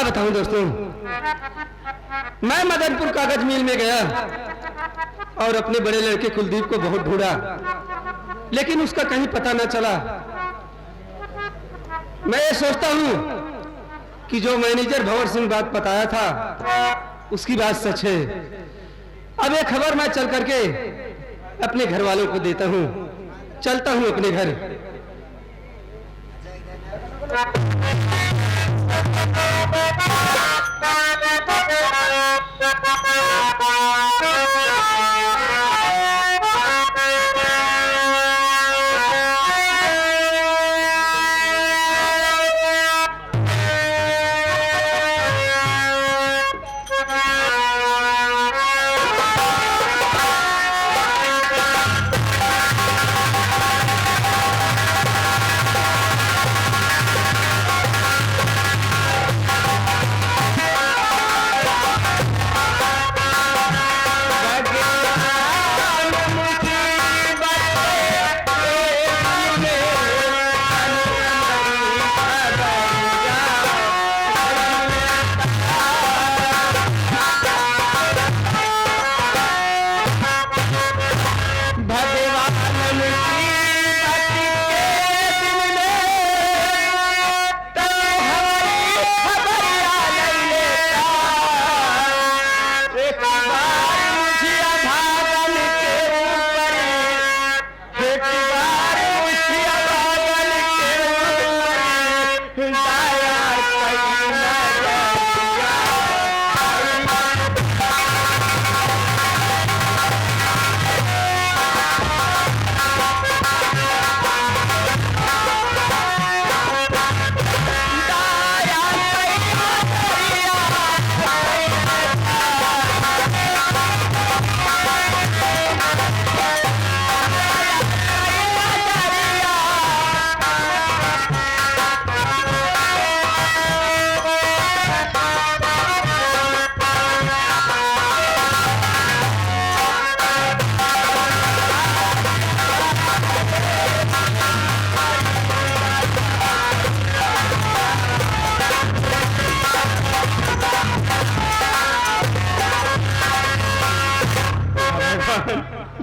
क्या बताऊं दोस्तों, मैं मदनपुर कागज मिल में गया और अपने बड़े लड़के कुलदीप को बहुत ढूंढा, लेकिन उसका कहीं पता न चला। मैं ये सोचता हूं कि जो मैनेजर भंवर सिंह बात बताया था उसकी बात सच है। अब ये खबर मैं चल करके अपने घर वालों को देता हूं, चलता हूं अपने घर।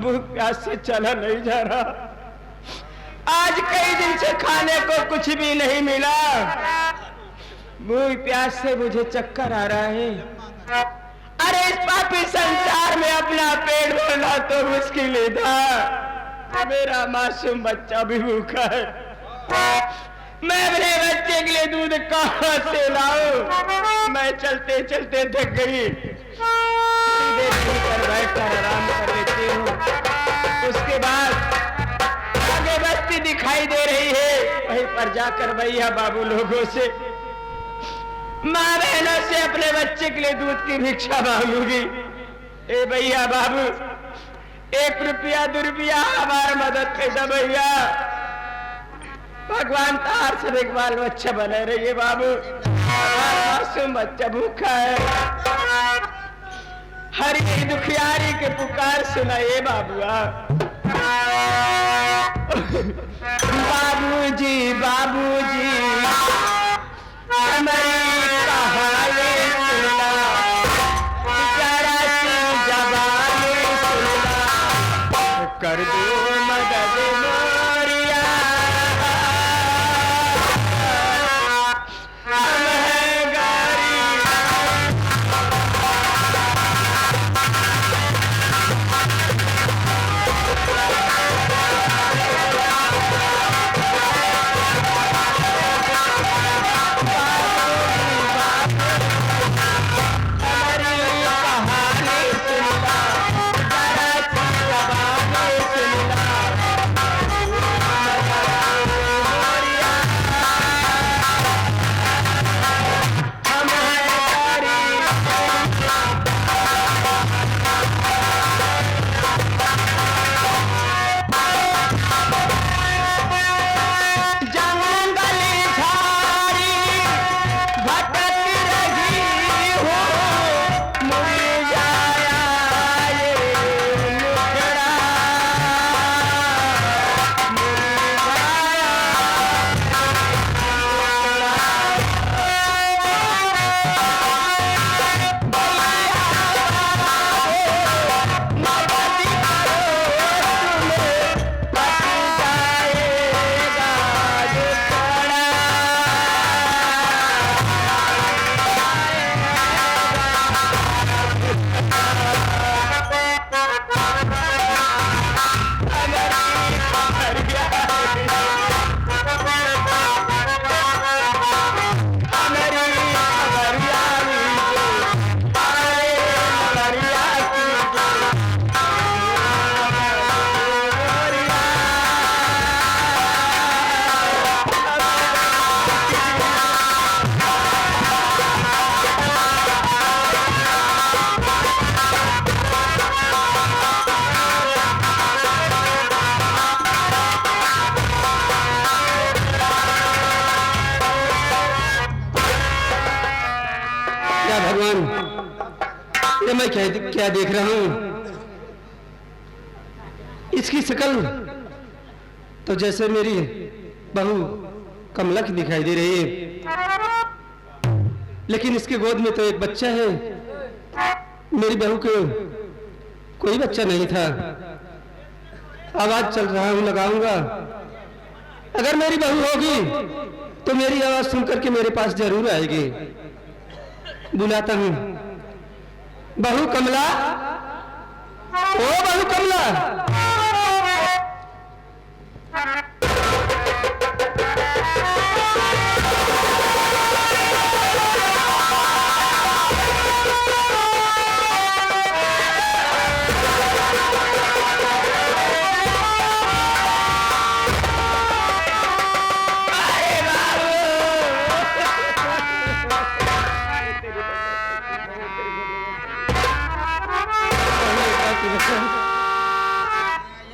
भूख प्यास से चला नहीं जा रहा। आज कई दिन से खाने को कुछ भी नहीं मिला। भूख प्यास से मुझे चक्कर आ रहा है। अरे इस पापी संसार में अपना पेट भरना तो मुश्किल ही था। मेरा मासूम बच्चा भी भूखा है। मैं अपने बच्चे के लिए दूध कहां से लाऊं? मैं चलते चलते थक गई। बैठकर आराम कर लेती हूँ। उसके बाद आगे बस्ती दिखाई दे रही है, वहीं पर जाकर भैया बाबू लोगों से, माँ बहनों से अपने बच्चे के लिए दूध की भिक्षा मांगूंगी। ए भैया बाबू, 1 रुपया 2 रुपया हमारी मदद कर दो भैया। भगवान तार सब एक बाल बच्चा बने रहिए बाबू। मासूम बच्चा भूखा है। हरी दुखियारी के पुकार सुनाइए बाबुआ। बाबूजी बाबूजी हमारी कहानी सुनना, जरा सी जबानी सुनना, कर दो मदद मोरिया। हम हैं गरीब। मैं क्या देख रहा हूं? इसकी शक्ल तो जैसे मेरी बहू कमला की दिखाई दे रही है, लेकिन इसके गोद में तो एक बच्चा है। मेरी बहू को कोई बच्चा नहीं था। आवाज चल रहा हूं, लगाऊंगा। अगर मेरी बहू होगी तो मेरी आवाज सुनकर के मेरे पास जरूर आएगी। बुलाता हूं, बहू कमला, ओ बहू कमला।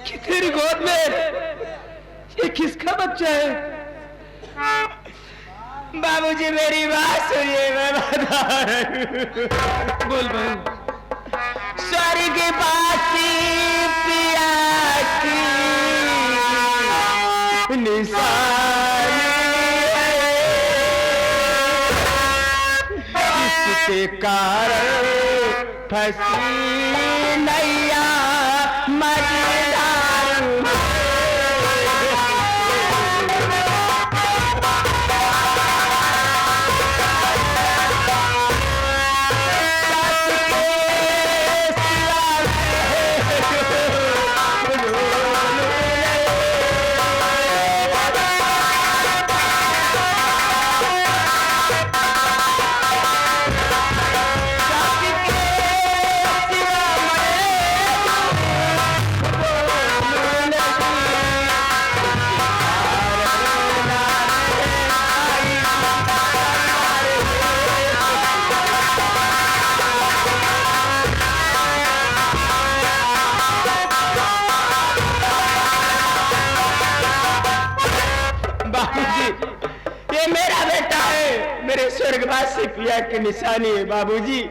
कि तेरी गोद में ये किसका बच्चा है? बाबूजी मेरी बात सुनिए, मैं बता रहा हूं। बोल बहू। स्वर्ग बासी पिया की निशानी है, जिसके कारण फंसी नैया मझधार में। ये मेरा बेटा है, मेरे स्वर्गवासी पिया की निशानी है बाबूजी।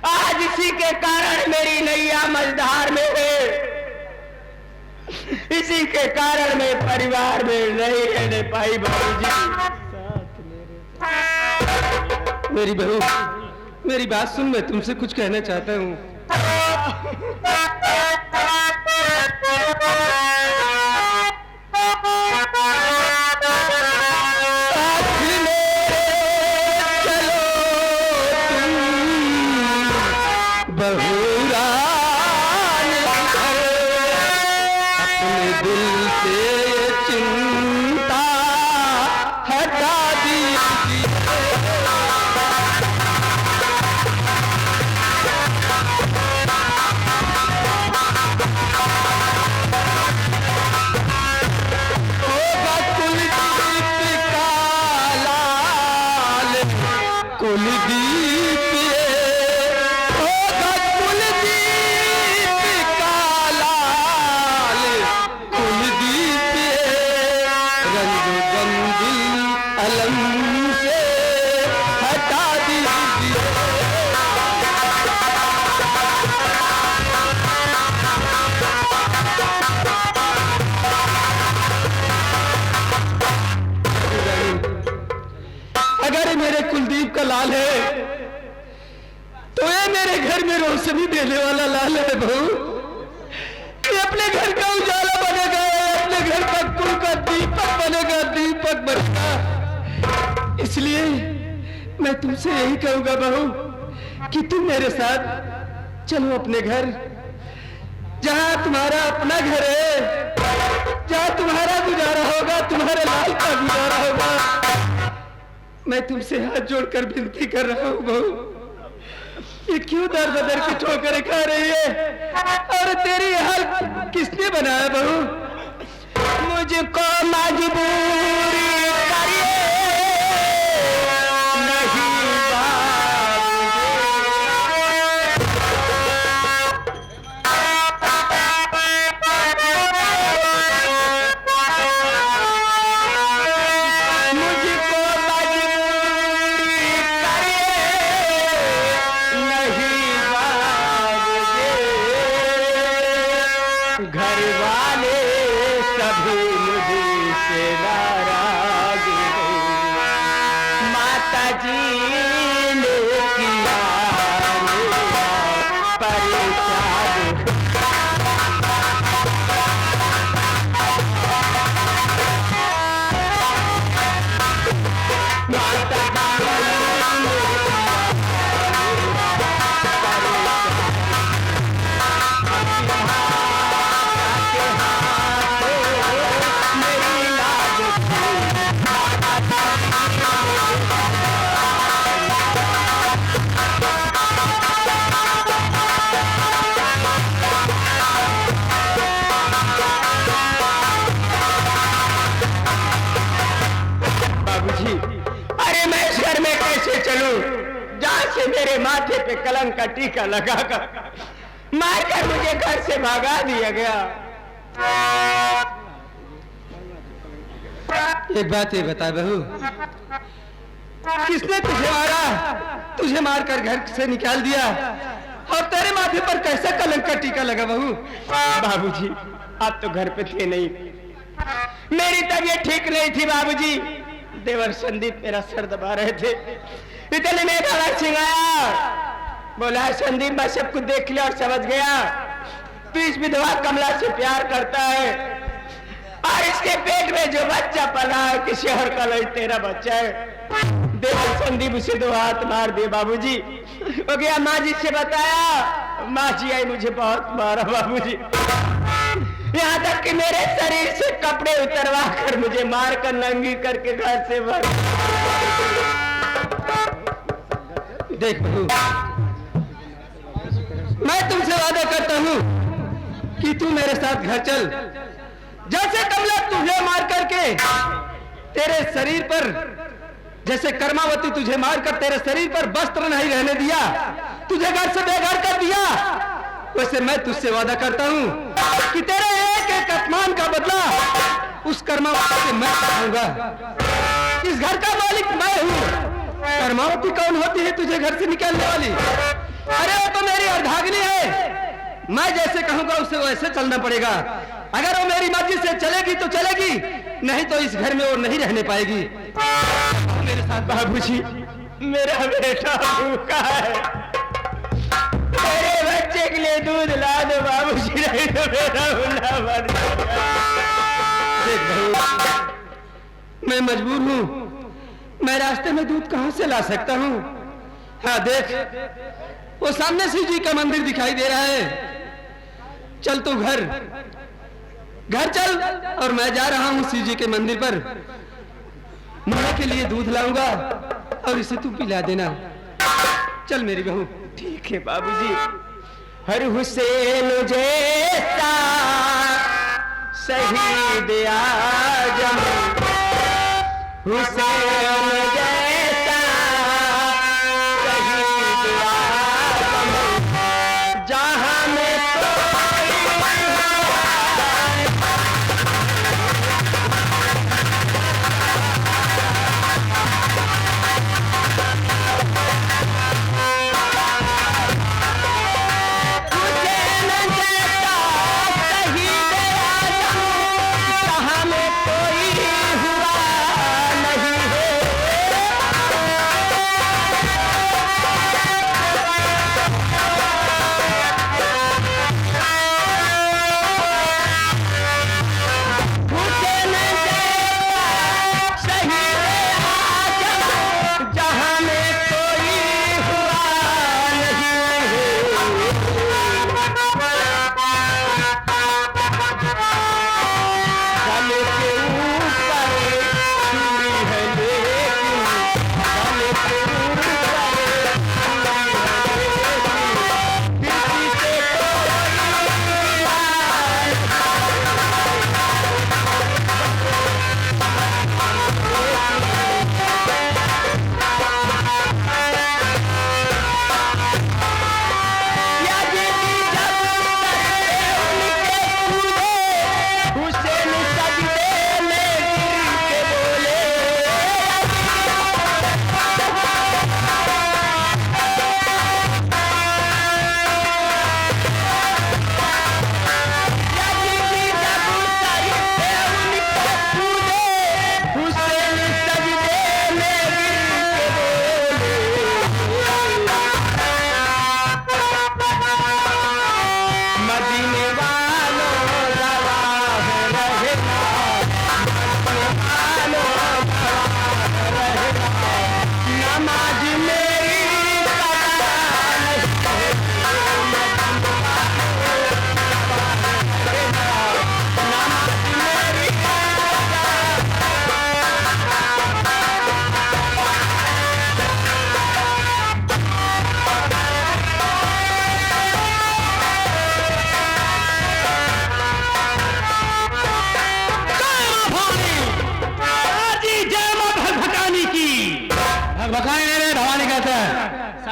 आज इसी के कारण मेरी नैया मझधार में है, इसी के कारण मैं परिवार में नहीं रहने पाई बाबूजी। मेरी बहू, मेरी बात सुन, मैं तुमसे कुछ कहना चाहता हूँ। कुलदीप का लाल है तो ये मेरे घर में रोशनी देने वाला लाल है बहू। ये अपने घर का उजाला बनेगा, अपने घर का कुल का दीपक बनेगा, दीपक बनेगा। इसलिए मैं तुमसे यही कहूंगा बहू कि तुम मेरे साथ चलो अपने घर, जहां तुम्हारा अपना घर है, जहां तुम्हारा गुजारा होगा, तुम्हारे लाल का गुजारा होगा। मैं तुमसे हाथ जोड़कर विनती कर रहा हूं बहू, ये क्यों दर बदर की ठोकर खा रही है? और तेरी हाल किसने बनाया बहू? मुझको मजबूरी करिए नहीं मुझसे नाराज नहीं। माता जी ने किया मेरा परित्याग। जहां से मेरे माथे पे कलंक का टीका लगाकर मारकर मुझे घर से भगा दिया गया। एक बात ये बता बहू, किसने तुझे मारा? तुझे मारकर घर से निकाल दिया और तेरे माथे पर कैसे कलंक का टीका लगा बहू? बाबूजी आप तो घर पे थे नहीं, मेरी तबीयत ठीक नहीं थी बाबूजी। देवर संदीप मेरा सर दबा रहे थे, इतने में भगत सिंह आया, बोला संदीप मैं सब कुछ देख लिया और समझ गया, तू इस विधवा कमला से प्यार करता है और इसके पेट में जो बच्चा पला है किसी और का नहीं, तेरा बच्चा है। देवर संदीप उसे 2 हाथ मार दिए बाबूजी। हो गया माँ जी से बताया, माँ जी आई मुझे बहुत मारा बाबूजी, यहाँ तक कि मेरे शरीर से कपड़े उतरवा कर मुझे मारकर नंगी करके घर से भर। देख बहू, मैं तुमसे वादा करता हूँ कि तू मेरे साथ घर चल। जैसे कमला तुझे मार करके तेरे शरीर पर, जैसे कर्मावती तुझे मारकर तेरे शरीर पर वस्त्र नहीं रहने दिया, तुझे घर से बेघर कर दिया, वैसे मैं तुझसे वादा करता हूँ कि तेरे एक एक अपमान का बदला उस कर्मावती से मैं चुकाऊंगा। इस घर का मालिक मैं हूँ। कर्मावती कौन होती है तुझे घर से निकालने वाली? अरे वो तो मेरी अर्धांगिनी है, मैं जैसे कहूंगा उसे वैसे चलना पड़ेगा। अगर वो मेरी मर्जी से चलेगी तो चलेगी, नहीं तो इस घर में वो नहीं रहने पाएगी। मेरे साथ बाबूजी, मेरा बेटा भूखा है, मेरे बच्चे के लिए दूध ला दो बाबूजी, नहीं तो मेरा मुन्ना मर जाएगा। देख बहू, मैं मजबूर हूँ, मैं रास्ते में दूध कहां से ला सकता हूँ? हाँ देख, वो सामने शिव जी का मंदिर दिखाई दे रहा है, चल तू घर चल, और मैं जा रहा हूँ शिव जी के मंदिर पर, मुन्ना के लिए दूध लाऊंगा और इसे तू पिला देना। चल मेरी बहू। ठीक है बाबूजी। हर हुसैन जैसा शहीद आजम, हुसैन जैसा शहीद आजम, जहां में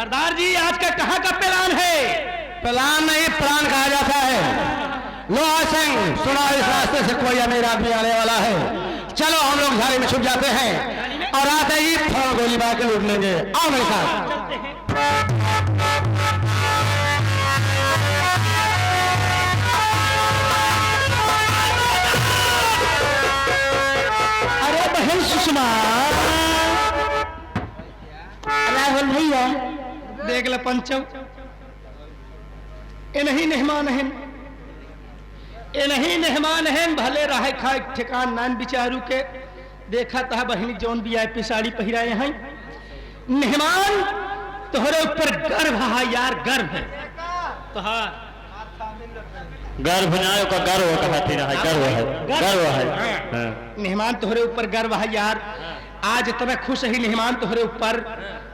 सरदार जी आज का कहाँ का प्लान है? प्लान नहीं प्राण कहा जाता है। लोहा सिंह सुना इस रास्ते से कोई अमीर आदमी आने वाला है, चलो हम लोग झाड़ी में छुप जाते हैं और आते ही फौरन गोली मार के लूट लेंगे। आओ मेरे साथ। अरे बहन सुषमा, राहुल भैया देख ले पंचो, इन्हीं मेहमान हैं, इन्हीं मेहमान हैं। भले रहे खाए ठिकान नान बिचारू के। देखा था बहनी जौन भी आए पिसाड़ी पहिराए हैं। मेहमान तोहरे ऊपर गर्व है यार, गर्व है तोहार। गर्व बनाओ का गर्व कहते रहा, गर्व है, गर्व है। मेहमान तोहरे ऊपर गर्व है यार। आज इतना खुश है मेहमान तोहरे ऊपर,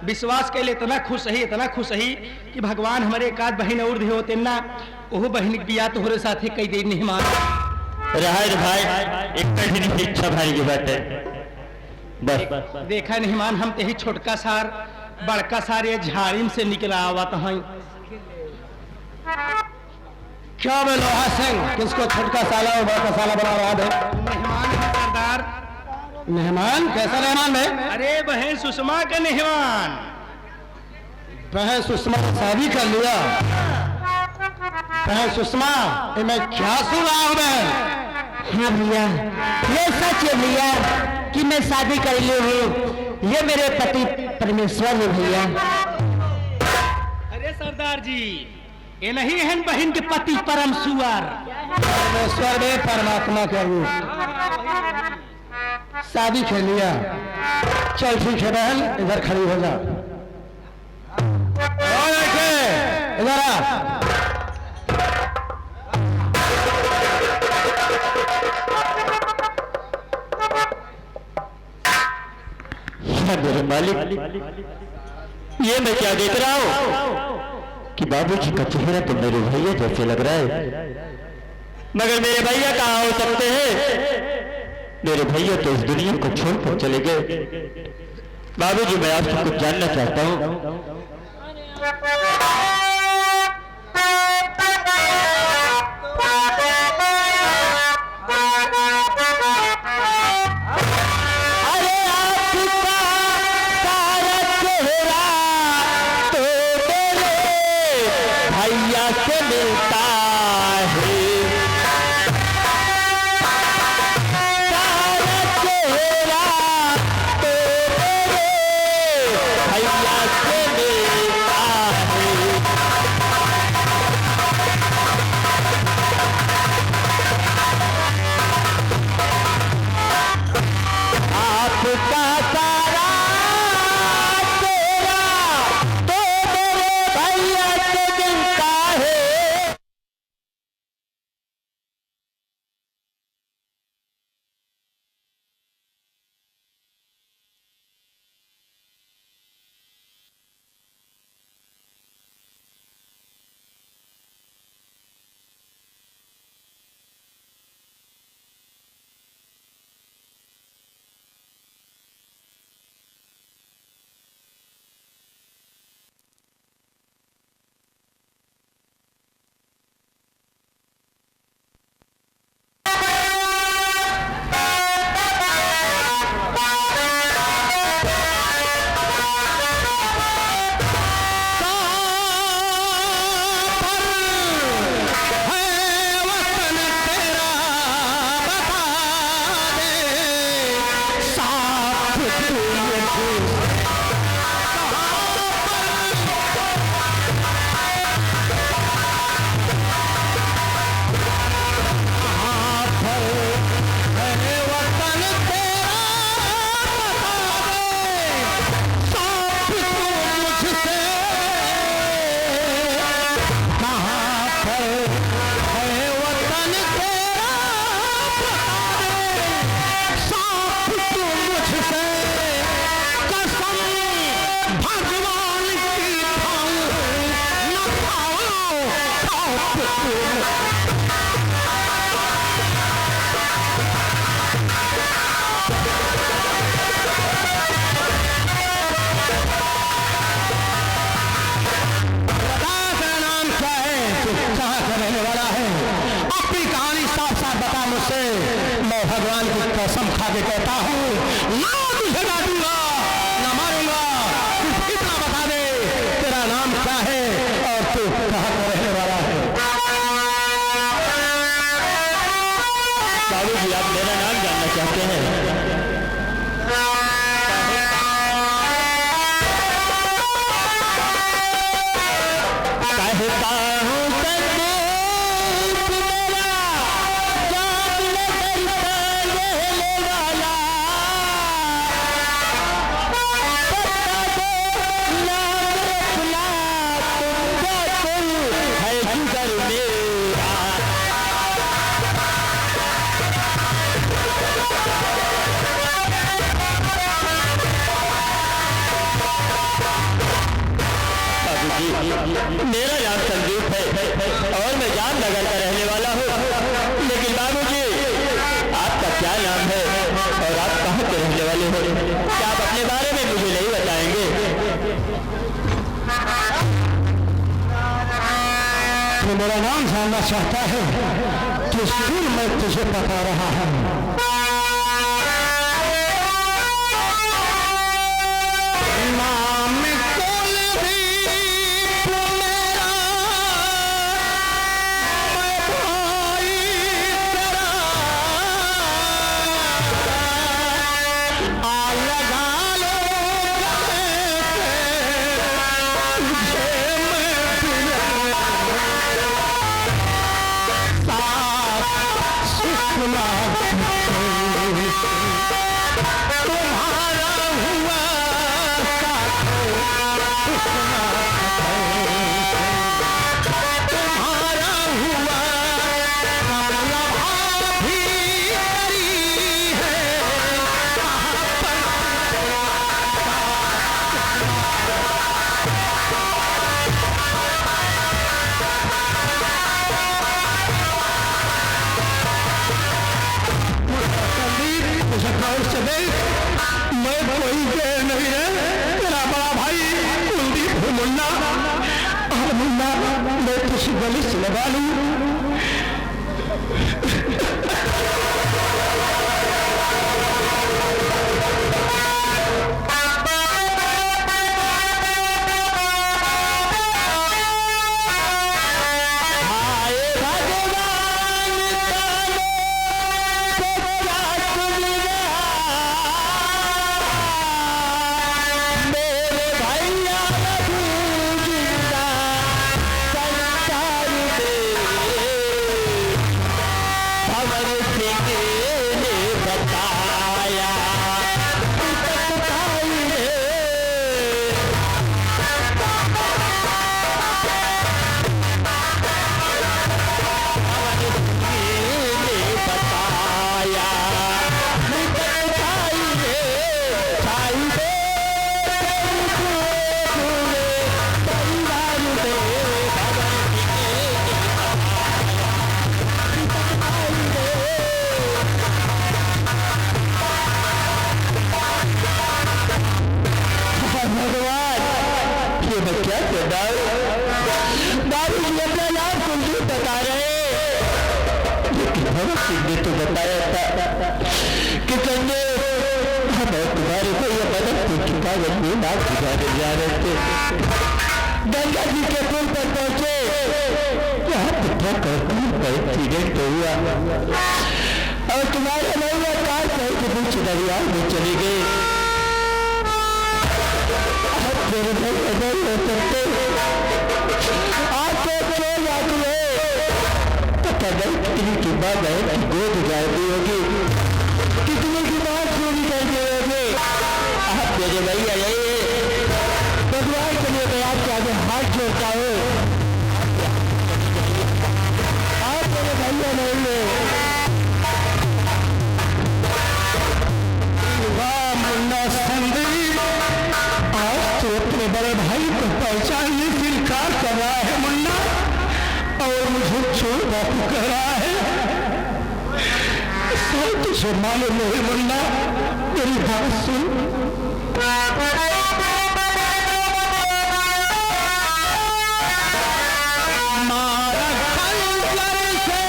विश्वास के लिए इतना खुश है, इतना खुश है कि भगवान हमारे एक आध बहन और दे होते ना, वो बहन बिया तोहरे साथे कई दे मेहमान। रहा भाई एक इच्छा भाई की बात है बस। देखा मेहमान हम ते ही छोटका सार बड़का सार ये झाड़ी से निकला आवत हैं। क्या मैं लोहा सिंह किसको छोटका साला और बड़ा साला बना रहा है? मेहमान है सरदार। मेहमान? कैसा मेहमान है? अरे बहन सुषमा का मेहमान। बहन सुषमा ने शादी कर लिया? बहन सुषमा, ये मैं क्या सुन रहा हूँ मैं? हाँ भैया, ये सच है भैया कि मैं शादी कर ली हूँ। ये मेरे पति परमेश्वर है भैया। अरे सरदार जी, ये नहीं है बहन के पति परम सुअर। परमेश्वर ने परमात्मा के रूप शादी कर लिया। चल ठीक है बहन, इधर खड़ी हो जा। इधर आ। मेरे मालिक, ये मैं क्या देख रहा हूँ कि बाबूजी का चेहरा तो मेरे भैया जैसे लग रहा है, मगर मेरे भैया कहाँ हो सकते हैं? मेरे भैया तो इस दुनिया को छोड़कर चले गए। बाबूजी, मैं आपसे कुछ जानना चाहता हूँ। भैया से मिलता है। मैं भगवान की कसम खा के कहता हूँ ना तुझे डांटूंगा ना मारूंगा, सिर्फ इतना बता दे तेरा नाम क्या है और तू कहाँ का रहने वाला है। बाबूजी आप मेरा नाम जानना चाहते हैं? कहता हूँ संदेश मेरा जान करता रहने वाला, पता दो नाम अपना तुमका कोई है जिगर मेरा। मेरा नाम संदीप है और मैं जामनगर का रहने वाला हूँ। लेकिन बाबूजी आपका क्या नाम है और आप कहाँ के रहने वाले हो? क्या आप अपने बारे में मुझे नहीं बताएंगे? तू मेरा नाम जानना चाहता है तो सुन, मैं तुझे बता रहा हूँ। नाम कुलदीप मेरा, मैं भाई तेरा, आ लगा लो गले से, तुझे मैं सुखना तुम्हारा हुआ तुम्हारा हुआ कमला भी करी है मैं कोई गैर नहीं है, तेरा बड़ा भाई कुलदीप है मुन्ना। और मुन्ना मैं तुझे गले से लगा लूं। बाबूजी अपना नाम कुलदीप बता रहे, लेकिन भगत सिंह ने तो बताया था कि संजय हम तुम्हारे को यह मदद के कागज में नाच गुजारे जा रहे थे। गंगा जी के पुल पर पहुंचे, यहाँ एक्सीडेंट हुआ और तुम्हारे नौवा कार के बीच दरिया में चली गई। मेरे भाई नहीं हो सकते, आपको चले जाती है तो कदम कितनी की बात है कि गोद जाती होगी, कितनी की बात पूरी कर होगी। आप मेरे भैया यही भगवान के लिए मैं आपके आगे हाथ जोड़ता हूँ, आप मेरे भैया नहीं है। वाह मुन्ना संदीप, आज तो अपने बड़े भाई को पहचानने से इनकार कर रहा है मुन्ना, और मुझे छोड़ बापू कह रहा है। तुझे मालूम नहीं मुन्ना, मेरी बात सुन। मारा खंजर से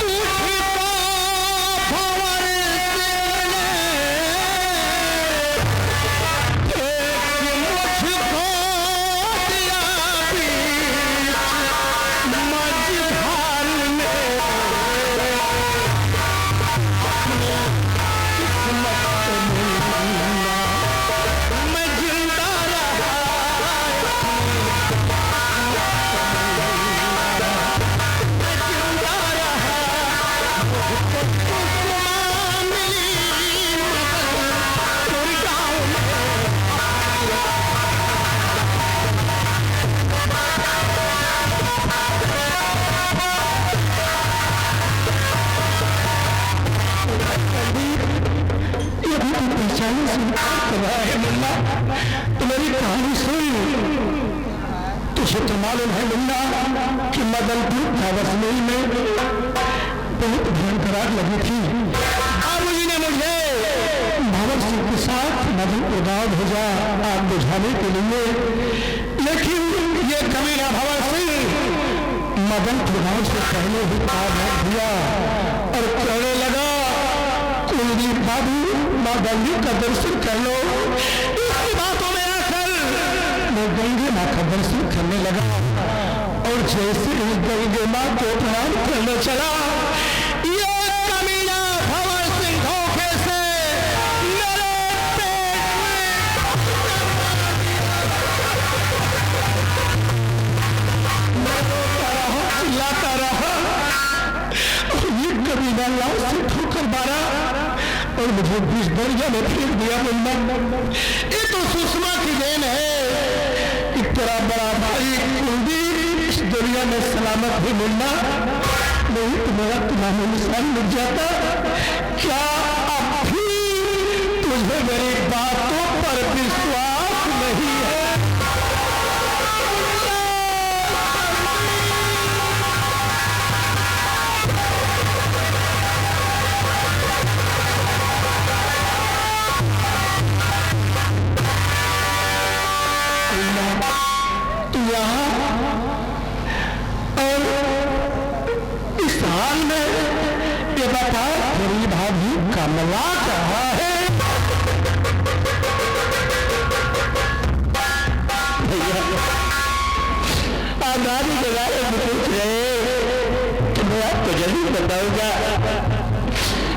मुझको बचाने से इनकार कर रहा है मुन्ना। तो मेरी कहानी सुन। तुझे तो मालूम है मुन्ना कि मदनपुर कावसमेल में बहुत भयंकर आग लगी थी। बाबूजी ने मुझे भंवर सिंह के साथ मदनपुर गांव भेजा आग बुझाने के लिए, लेकिन ये कमीना भंवर सिंह मदनपुर गांव से पहले ही आग लग दिया और कहने लगा, कुलदीप बाबू माँ गंगे का दर्शन कर लो। इसकी बातों में आकर मैं गंगे माँ का दर्शन करने लगा और जैसे ही गंगे माँ को प्रणाम करने चला, ये कमीना भंवर सिंह धोखे से मेरे पेट में चिल्लाता रहा। ये कमीना लाश से ठोकर मारा और मुझे बीच दरिया में फेंक दिया। ये तो सुषमा की देन है कि तेरा बड़ा भाई कुलदीप इस दुनिया में सलामत ही मिलना, नहीं तो मेरा तुम्हारा निशान मिल जाता। क्या अब भी तुझे मेरी बातों पर विश्वास नहीं है? तू यहाँ और इस हाल में ये बता, तेरी भाभी कमला कहाँ है? भैया आप भाभी के बारे में पूछ रहे तो मैं आपको जरूर बताऊंगा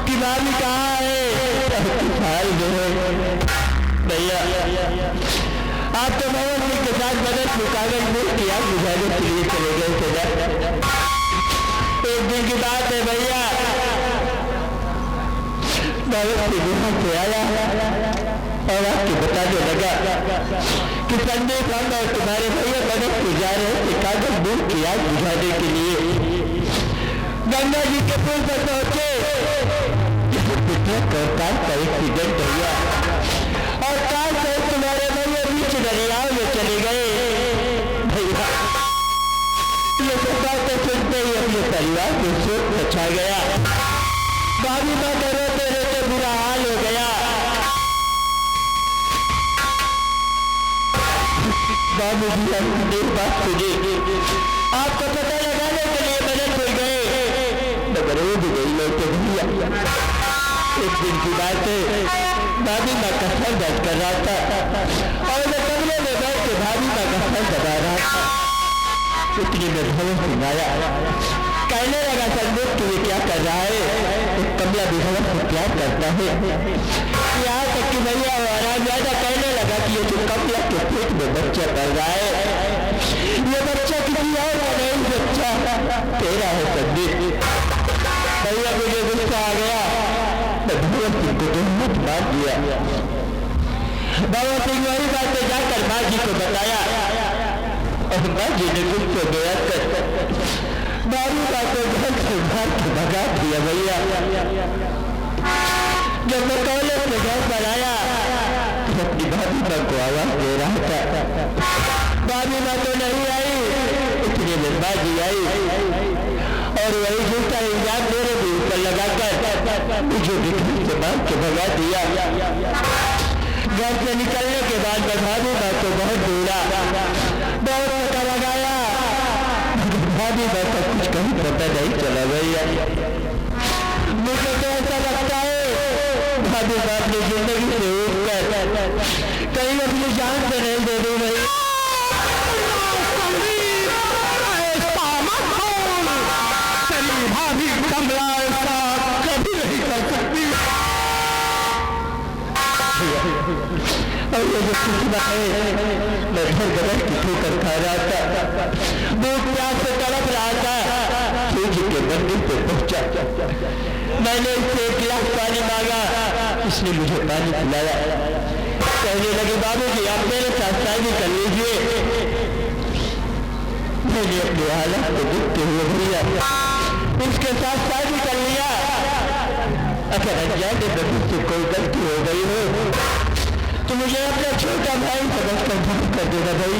कि भाभी कहाँ है। हाल जो है भैया, आप तो भंवर सिंह के साथ मदनपुर कागज में किया बुझाने के लिए चले गए थे। एक दिन की बात है भैया, भंवर सिंह वहां से आया और आपको बताने लगा कि संदेश हम और तुम्हारे भैया मदनपुर जा रहे थे कागज दूर की आग बुझाने के लिए। गंगा जी के पुल पर पहुंचे, कार का एक्सीडेंट हुआ और कार से तुम्हारे भैया बीच दरियाओं में चले गए। भैया ये सब बातें सुनते ही अपने परिवार को शोक मचा गया। भाभी माँ का रोते रोते बुरा हाल हो गया। बाबू जी अपनी बात सुनी, आपको पता लगाने के लिए मदनपुर गए, मगर वो भी नहीं लौटे भैया। एक दिन की बात है, भाभी माँ का सर दर्द कर रहा था और मैं कमरे में बैठ के भाभी माँ का सर दबा रहा था। इतनी में भंवर सिंह आया, कहने लगा संदेश तू ये क्या कर रहा है? कमला भी भंवर से प्यार करता है। यहाँ तक कि भैया वो आराम ज्यादा कहने लगा कि ये जो कमला के पेट में बच्चा पड़ रहा है, ये बच्चा किसी और का नहीं, बच्चा तेरा है संदेश। भैया मुझे गुस्सा आ गया, भंवर सिंह को हिम्मत मार दिया। भंवर सिंह वही बातें जाकर माँ जी को बताया और माँ जी ने गुस्से में आकर बाबू का तो घर से भाग के भगा दिया। भैया जब मैं कॉलेज में घर पर आया तो अपनी भाभी माँ को आवाज दे रहा था, भाभी माँ तो नहीं आई। इतने में माँ जी आई और वही जूता इल्जाम मेरे भी ऊपर लगाकर मुझे बिखरी से मार के भगा दिया। घर से निकलने के बाद मैं भाभी माँ को बहुत ढूंढा, बहुत पता लगाया, भाभी माँ का कुछ कहीं पता नहीं चला। भैया मुझे तो ऐसा लगता है भाभी माँ अपनी जिंदगी से उठकर कहीं अपनी जान से नहीं दे दी। भैया भाभी कमला ऐसा कभी नहीं कर सकती। और ये जो किस्मत है, मैं घर गलत की ठोकर खा रहा था, भूख प्यास से तड़प रहा था, सूजी के मंदिर पे पहुंचा। मैंने इससे एक गिलास पानी मांगा, इसने मुझे पानी पिलाया। कहने लगे बाबूजी आप मेरे साथ शादी कर लीजिए। मैंने अपने हालत को देखते हुए भैया उसके साथ शादी कर लिया। अगर अनजान में मुझसे कोई गलती हो गई हो तो मुझे अपना छोटा भाई समझ कर माफ कर देना भाई।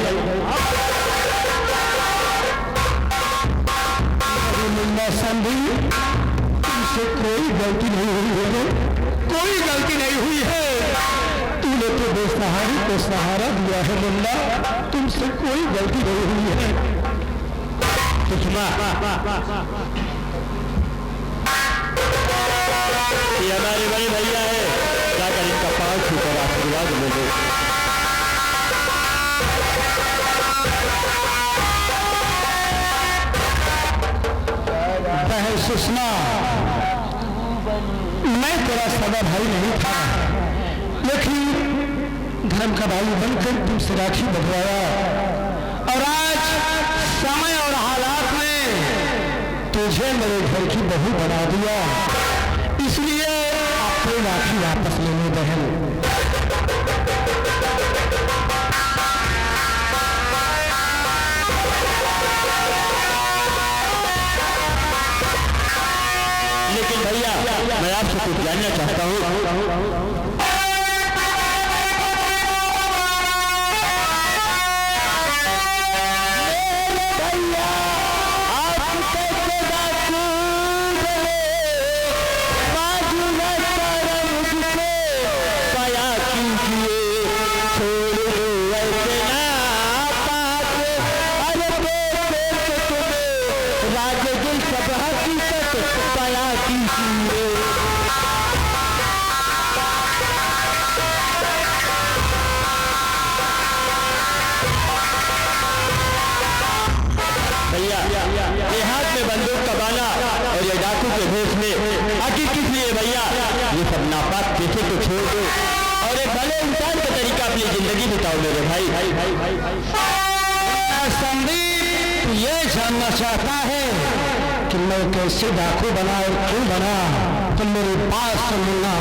मुन्ना संधि, तुमसे कोई गलती नहीं हुई है, कोई गलती नहीं हुई है। तूने तो बेसहारे को सहारा दिया है मुन्ना, तुमसे कोई गलती नहीं हुई है। सुषमा, ये हमारे बड़े भैया है, जाकर इनका पांव छूकर आशीर्वाद ले लो। बहन सुषमा, मैं तेरा सगा भाई नहीं था, लेकिन धर्म का भाई बनकर तुमसे राखी बंधवाया और आज समय और हालात ने तुझे मेरे घर की बहू बना दिया, इसलिए आपको राखी वापस लेने बहन। लेकिन भैया मैं आपसे कुछ जानना चाहता हूँ। ये हाथ में बंदूक का बाला और ये डाकू के भेष में आखिर किस लिए भैया? ये सब नापाक पेशे को छोड़ दो और एक भले इंसान का तरीका अपनी जिंदगी बिताओ मेरे भाई। संदीप ये जानना चाहता है कि मैं कैसे डाकू बना और क्यों बना, तुम मेरी बात सुनना।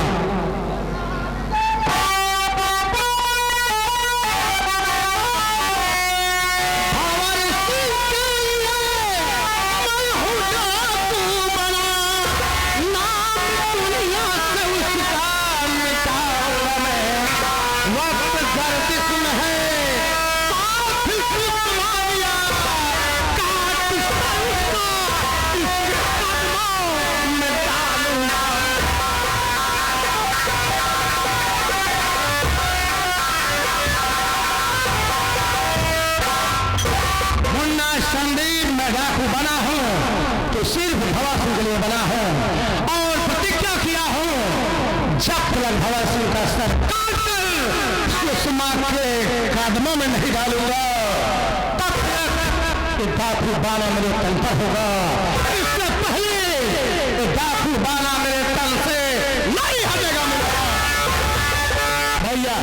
संदीप मैं डाकू बना हूँ तो सिर्फ भवा सिंह के लिए बना हूँ और प्रतिज्ञा किया हूँ जब तक भवा सिंह का सर काटकर सुषमा के कदमों में नहीं डालूंगा तब तक डाकू बाना मेरे तन पर होगा। इससे पहले डाकू बाना मेरे तन से नहीं हटेगा भैया।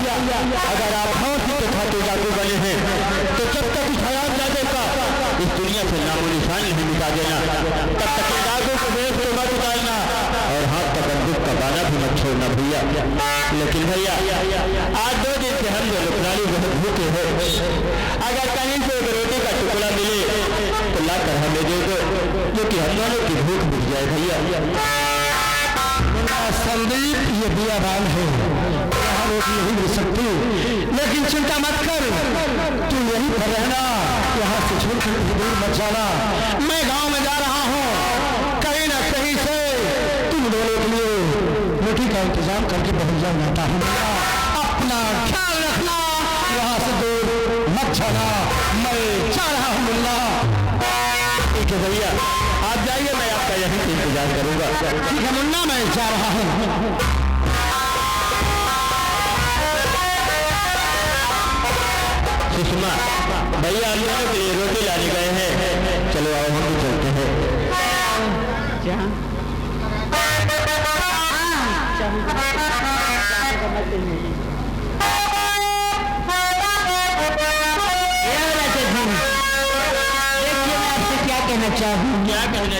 अगर आप फांसी के खाते डाकू बने हैं तो जब तक इस हयात जादे का इस दुनिया से नामो निशान नहीं मिटा देना, तब तक डाकू को भेष को मत उतारना और हाथ का बंदूक का बाना भी मत छोड़ना भैया। लेकिन भैया आज 2 दिन से हम लोग प्राणी बहुत भूखे हैं, अगर कहीं से एक रोटी का टुकड़ा मिले तो लाकर हमें दे दो, क्योंकि हम दोनों की भूख मिट जाए भैया। संदीप ये बियाबान है, यहाँ रोटी नहीं मिल सकती, लेकिन चिंता मत कर, तू यहीं पर रहना, यहाँ से छोड़कर दूर मत जाना। मैं गांव में जा रहा हूँ, कहीं ना कहीं से तुम दोनों के लिए रोटी का इंतजाम करके पहुंच जाता हूँ। अपना ख्याल रखना, यहाँ से दूर मत जाना, मैं जा रहा हूँ मुन्ना। ठीक है भैया आप जाइए, मैं आपका यहीं से इंतजार करूंगा। ठीक है मुन्ना मैं जा रहा हूँ। सुषमा भैया हम लोगों के लिए रोटी लाने गए हैं, चलो आओ हम भी चलते हैं। देखिए मैं आपसे क्या कहना चाहूँ। क्या कहना